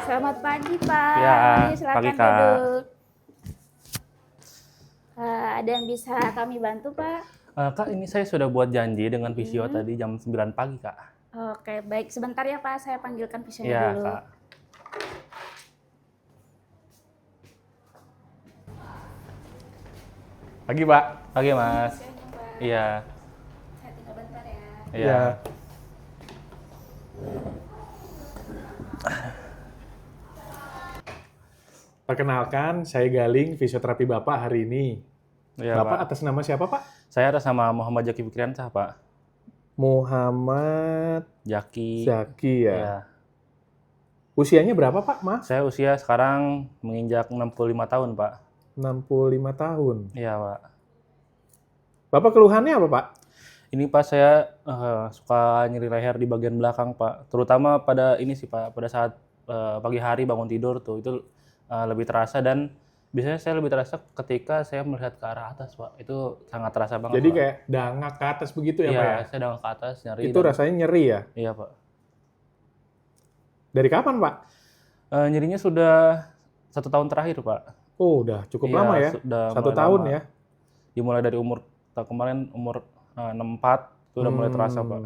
Selamat pagi, Pak. Ya, Mari silakan pagi, Kak. duduk. Ada yang bisa kami bantu, Pak? Kak, ini saya sudah buat janji dengan visio tadi jam 9 pagi, Kak. Oke, baik. Sebentar ya, Pak. Saya panggilkan visionya Iya, dulu. Kak. Pagi, Pak. Pagi, Mas. Visionya, Pak. Iya. Saya tinggal bentar ya. Iya. Perkenalkan, saya Galing, fisioterapi Bapak hari ini. Iya, Bapak Pak. atas nama siapa, Pak? Saya atas nama Muhammad Jaki Fikriansah, Pak. Muhammad Jaki. Zaki ya. Iya. Usianya berapa, Pak, Mas? Saya usia sekarang menginjak 65 tahun, Pak. 65 tahun. Iya, Pak. Bapak keluhannya apa, Pak? Ini Pak, saya suka nyeri leher di bagian belakang, Pak. Terutama pada ini sih, Pak. Pada saat pagi hari bangun tidur tuh, itu lebih terasa, dan biasanya saya lebih terasa ketika saya melihat ke arah atas, Pak. Itu sangat terasa banget, Jadi Pak. kayak dangak ke atas begitu ya, Iya, Pak ya? saya dangak ke atas, nyeri. Itu rasanya nyeri ya? Iya, Pak. Dari kapan, Pak? Nyerinya sudah 1 tahun terakhir, Pak. Oh, udah cukup Iya, lama ya? sudah 1 mulai tahun lama. ya? Dimulai dari kemarin umur 64, itu udah mulai terasa, Pak.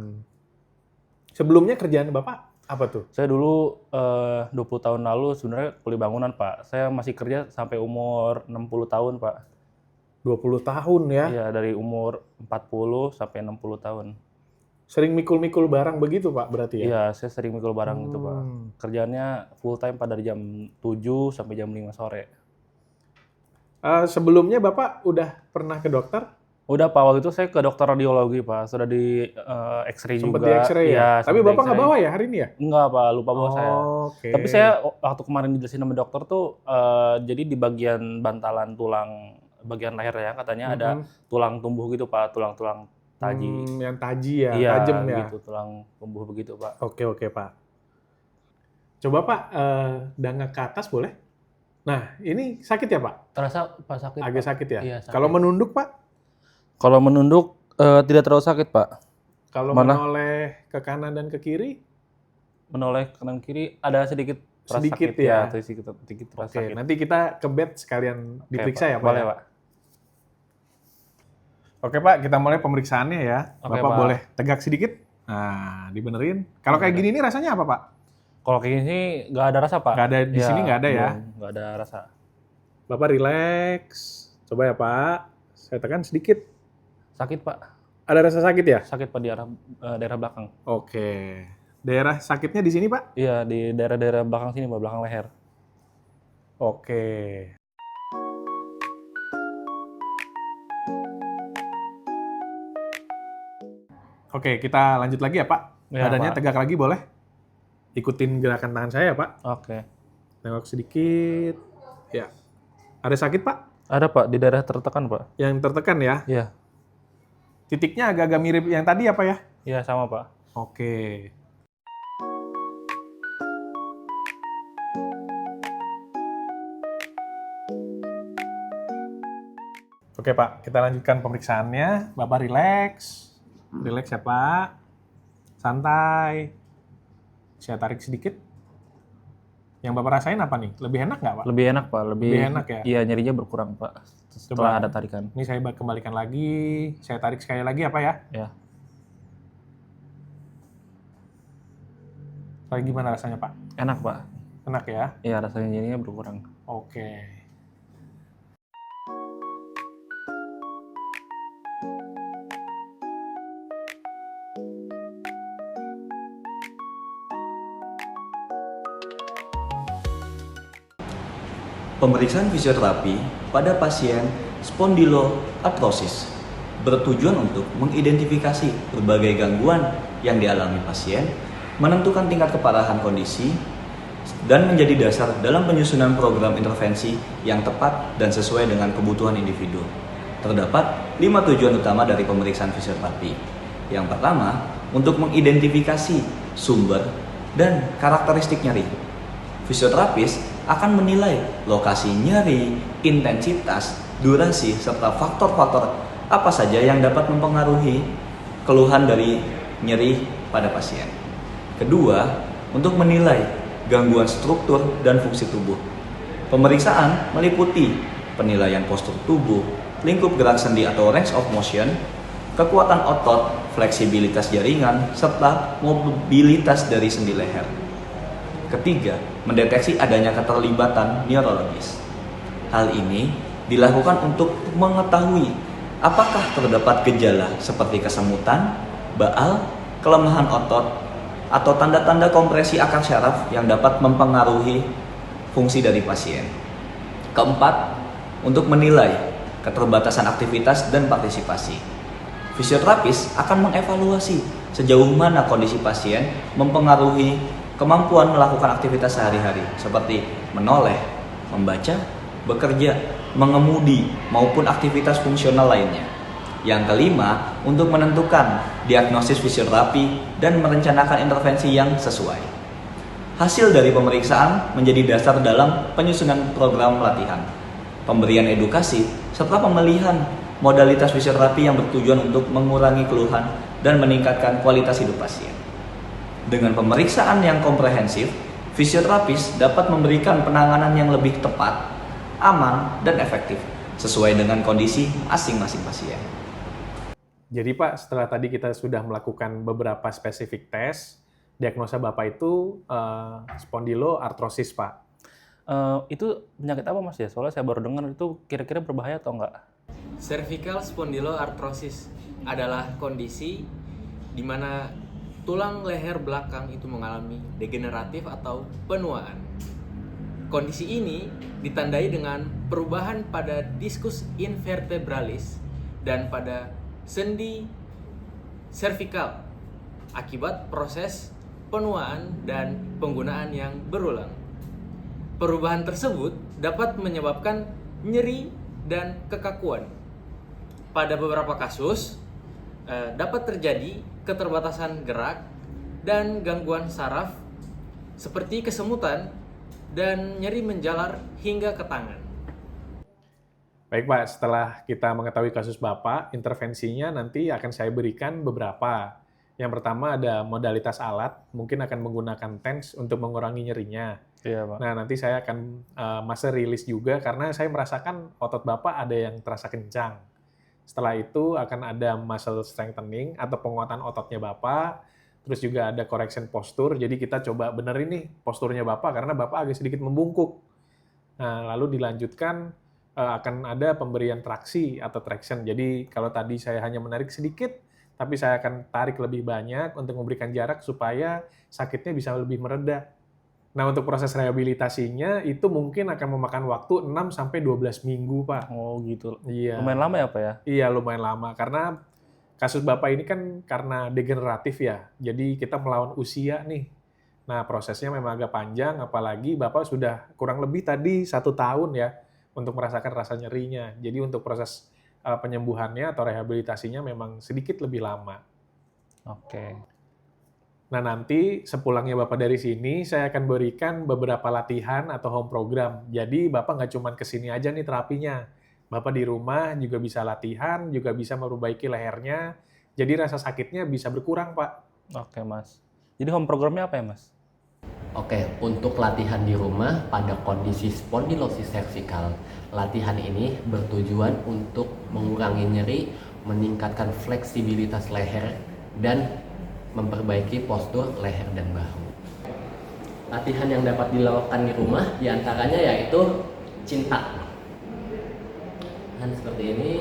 Sebelumnya kerjaan Bapak apa tuh? Saya dulu 20 tahun lalu sebenarnya kuli bangunan, Pak. Saya masih kerja sampai umur 60 tahun, Pak. 20 tahun ya? Iya, dari umur 40 sampai 60 tahun. Sering mikul-mikul barang begitu, Pak, berarti ya? Iya, saya sering mikul barang itu, Pak. Kerjaannya full time, Pak, dari jam 7 sampai jam 5 sore. Sebelumnya Bapak udah pernah ke dokter? Udah, Pak, waktu itu saya ke dokter radiologi, Pak. Sudah di X-ray juga. Sempet di X-ray ya? Iya, Tapi sempet Bapak nggak X-ray. bawa ya hari ini ya? Enggak, Pak, lupa bawa saya. Oke. Tapi saya waktu kemarin dijelasin sama dokter tuh, jadi di bagian bantalan tulang bagian leher ya, katanya ada tulang tumbuh gitu, Pak, tulang-tulang taji. Yang taji ya, Iya, tajem ya? gitu, tulang tumbuh begitu, Pak. Oke, Pak. Coba Pak, dangak ke atas boleh? Nah, ini sakit ya Pak? Terasa Pak sakit, Agak Pak? sakit ya? Iya, sakit. Kalau menunduk Pak? Kalau menunduk tidak terlalu sakit, Pak. Kalau Mana? menoleh ke kanan dan ke kiri? Menoleh kanan kiri ada sedikit terasa Sedikit sakit, ya? sedikit terasa Oke, sakit. nanti kita ke bed sekalian Oke, diperiksa ya Pak? Boleh, ya? Pak. Oke Pak, kita mulai pemeriksaannya ya. Oke, Bapak Pak. boleh tegak sedikit? Nah, dibenerin. Kalau kayak gini ini rasanya apa Pak? Kalau kayak gini nggak ada rasa, Pak. Nggak ada, di sini nggak ada ya? Nggak ada rasa. Bapak relax. Coba ya Pak, saya tekan sedikit. Sakit, Pak. Ada rasa sakit ya? Sakit, Pak, di arah daerah belakang. Oke. Daerah sakitnya di sini Pak? Iya, di daerah-daerah belakang sini, Pak, belakang leher. Oke. Oke, kita lanjut lagi ya Pak. Ya, Badannya Pak. tegak lagi boleh? Ikutin gerakan tangan saya ya Pak. Oke. Tengok sedikit. Ya. Ada sakit Pak? Ada, Pak, di daerah tertekan, Pak. Yang tertekan ya? Iya. Titiknya agak-agak mirip yang tadi apa ya? Iya, sama, Pak. Oke. Oke Pak, kita lanjutkan pemeriksaannya. Bapak relax. Relax ya Pak. Santai. Saya tarik sedikit. Yang Bapak rasain apa nih? Lebih enak nggak Pak? Lebih enak, Pak. Lebih enak ya? Iya, nyerinya berkurang, Pak. Setelah Coba. ada tarikan. Ini saya kembalikan lagi. Saya tarik sekali lagi ya Pak ya. Ya. Lagi gimana rasanya Pak? Enak, Pak. Enak ya? Iya, rasanya nyerinya berkurang. Oke. Pemeriksaan fisioterapi pada pasien spondyloartrosis bertujuan untuk mengidentifikasi berbagai gangguan yang dialami pasien, menentukan tingkat keparahan kondisi, dan menjadi dasar dalam penyusunan program intervensi yang tepat dan sesuai dengan kebutuhan individu. Terdapat 5 tujuan utama dari pemeriksaan fisioterapi. Yang pertama, untuk mengidentifikasi sumber dan karakteristik nyeri. Fisioterapis akan menilai lokasi nyeri, intensitas, durasi, serta faktor-faktor apa saja yang dapat mempengaruhi keluhan dari nyeri pada pasien. Kedua, untuk menilai gangguan struktur dan fungsi tubuh. Pemeriksaan meliputi penilaian postur tubuh, lingkup gerak sendi atau range of motion, kekuatan otot, fleksibilitas jaringan, serta mobilitas dari sendi leher. Ketiga, mendeteksi adanya keterlibatan neurologis. Hal ini dilakukan untuk mengetahui apakah terdapat gejala seperti kesemutan, baal, kelemahan otot, atau tanda-tanda kompresi akar syaraf yang dapat mempengaruhi fungsi dari pasien. Keempat, untuk menilai keterbatasan aktivitas dan partisipasi. Fisioterapis akan mengevaluasi sejauh mana kondisi pasien mempengaruhi kemampuan melakukan aktivitas sehari-hari seperti menoleh, membaca, bekerja, mengemudi, maupun aktivitas fungsional lainnya. Yang kelima, untuk menentukan diagnosis fisioterapi dan merencanakan intervensi yang sesuai. Hasil dari pemeriksaan menjadi dasar dalam penyusunan program latihan, pemberian edukasi, serta pemilihan modalitas fisioterapi yang bertujuan untuk mengurangi keluhan dan meningkatkan kualitas hidup pasien. Dengan pemeriksaan yang komprehensif, fisioterapis dapat memberikan penanganan yang lebih tepat, aman, dan efektif sesuai dengan kondisi masing-masing pasien. Jadi Pak, setelah tadi kita sudah melakukan beberapa spesifik tes, diagnosa Bapak itu spondyloartrosis Pak. Itu penyakit apa Mas ya? Soalnya saya baru dengar itu kira-kira berbahaya atau enggak? Cervical spondyloarthrosis adalah kondisi di mana tulang leher belakang itu mengalami degeneratif atau penuaan. Kondisi ini ditandai dengan perubahan pada diskus invertebralis dan pada sendi cervical akibat proses penuaan dan penggunaan yang berulang. Perubahan tersebut dapat menyebabkan nyeri dan kekakuan. Pada beberapa kasus, dapat terjadi keterbatasan gerak dan gangguan saraf seperti kesemutan dan nyeri menjalar hingga ke tangan. Baik Pak, setelah kita mengetahui kasus Bapak, intervensinya nanti akan saya berikan beberapa. Yang pertama ada modalitas alat, mungkin akan menggunakan TENS untuk mengurangi nyerinya. Iya Pak. Nah, nanti saya akan muscle release juga karena saya merasakan otot Bapak ada yang terasa kencang. Setelah itu akan ada muscle strengthening atau penguatan ototnya Bapak, terus juga ada correction postur. Jadi kita coba benerin nih posturnya Bapak karena Bapak agak sedikit membungkuk. Nah, lalu dilanjutkan akan ada pemberian traksi atau traction. Jadi kalau tadi saya hanya menarik sedikit, tapi saya akan tarik lebih banyak untuk memberikan jarak supaya sakitnya bisa lebih mereda. Nah, untuk proses rehabilitasinya itu mungkin akan memakan waktu 6-12 minggu, Pak. Oh gitu. Iya. Lumayan lama ya Pak ya? Iya, lumayan lama. Karena kasus Bapak ini kan karena degeneratif ya. Jadi kita melawan usia nih. Nah, prosesnya memang agak panjang, apalagi Bapak sudah kurang lebih tadi 1 tahun ya untuk merasakan rasa nyerinya. Jadi untuk proses penyembuhannya atau rehabilitasinya memang sedikit lebih lama. Oke. Nah, nanti sepulangnya Bapak dari sini, saya akan berikan beberapa latihan atau home program. Jadi, Bapak nggak cuma kesini aja nih terapinya. Bapak di rumah juga bisa latihan, juga bisa memperbaiki lehernya. Jadi, rasa sakitnya bisa berkurang, Pak. Oke Mas. Jadi home programnya apa ya Mas? Oke, untuk latihan di rumah pada kondisi spondylosis cervical, latihan ini bertujuan untuk mengurangi nyeri, meningkatkan fleksibilitas leher, dan memperbaiki postur leher dan bahu. Latihan yang dapat dilakukan di rumah diantaranya yaitu cinta. Dan seperti ini,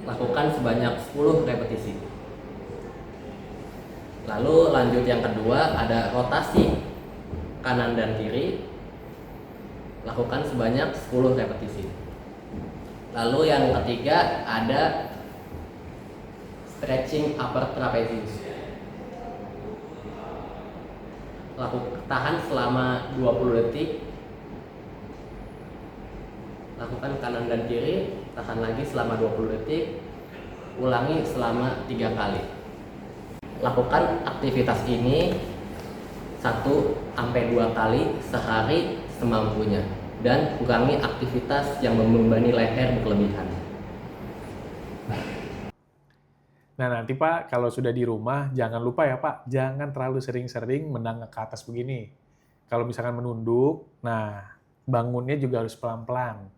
lakukan sebanyak 10 repetisi. Lalu lanjut yang kedua ada rotasi kanan dan kiri, lakukan sebanyak 10 repetisi. Lalu yang ketiga ada stretching upper trapezius. Tahan selama 20 detik. Lakukan kanan dan kiri, tahan lagi selama 20 detik. Ulangi selama 3 kali. Lakukan aktivitas ini 1-2 kali sehari semampunya dan kurangi aktivitas yang membebani leher berlebihan. Nah, nanti Pak, kalau sudah di rumah, jangan lupa ya Pak, jangan terlalu sering-sering menengok ke atas begini. Kalau misalkan menunduk, nah bangunnya juga harus pelan-pelan.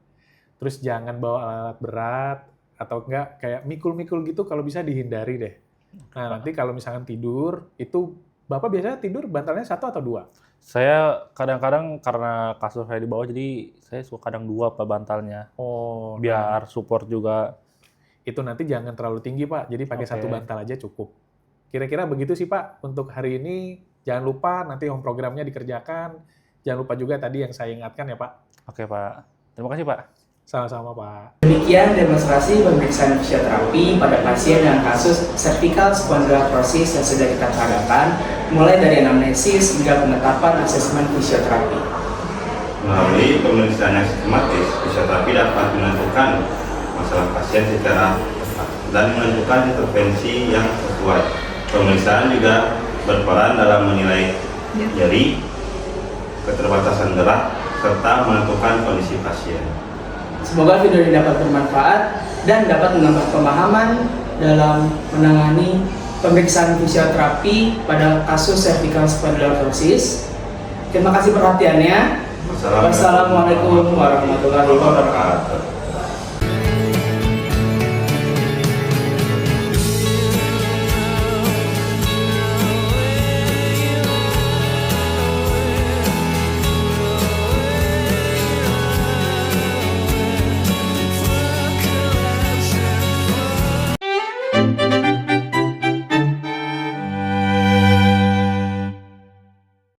Terus jangan bawa alat berat, atau enggak kayak mikul-mikul gitu, kalau bisa dihindari deh. Nah, nanti kalau misalkan tidur, itu Bapak biasanya tidur bantalnya 1 atau 2? Saya kadang-kadang karena kasur saya di bawah, jadi saya suka kadang 2 Pak bantalnya. Oh, Biar support juga. itu nanti jangan terlalu tinggi Pak, jadi pakai Oke. 1 bantal aja cukup. Kira-kira begitu sih Pak untuk hari ini. Jangan lupa nanti home programnya dikerjakan. Jangan lupa juga tadi yang saya ingatkan ya Pak. Oke Pak. Terima kasih Pak. Sama-sama Pak. Demikian demonstrasi pemeriksaan fisioterapi pada pasien dengan kasus cervical spondyloarthrosis yang sudah kita peragakan, mulai dari anamnesis hingga penetapan asesmen fisioterapi. Melalui pemeriksaan yang sistematis, fisioterapi dapat menentukan masalah pasien secara tepat dan menentukan intervensi yang sesuai. Pemeriksaan juga berperan dalam menilai nyeri, keterbatasan gerak, serta menentukan kondisi pasien. Semoga video ini dapat bermanfaat dan dapat menambah pemahaman dalam menangani pemeriksaan fisioterapi pada kasus cervical spondyloarthrosis. Terima kasih perhatiannya. Wassalamualaikum warahmatullahi wabarakatuh.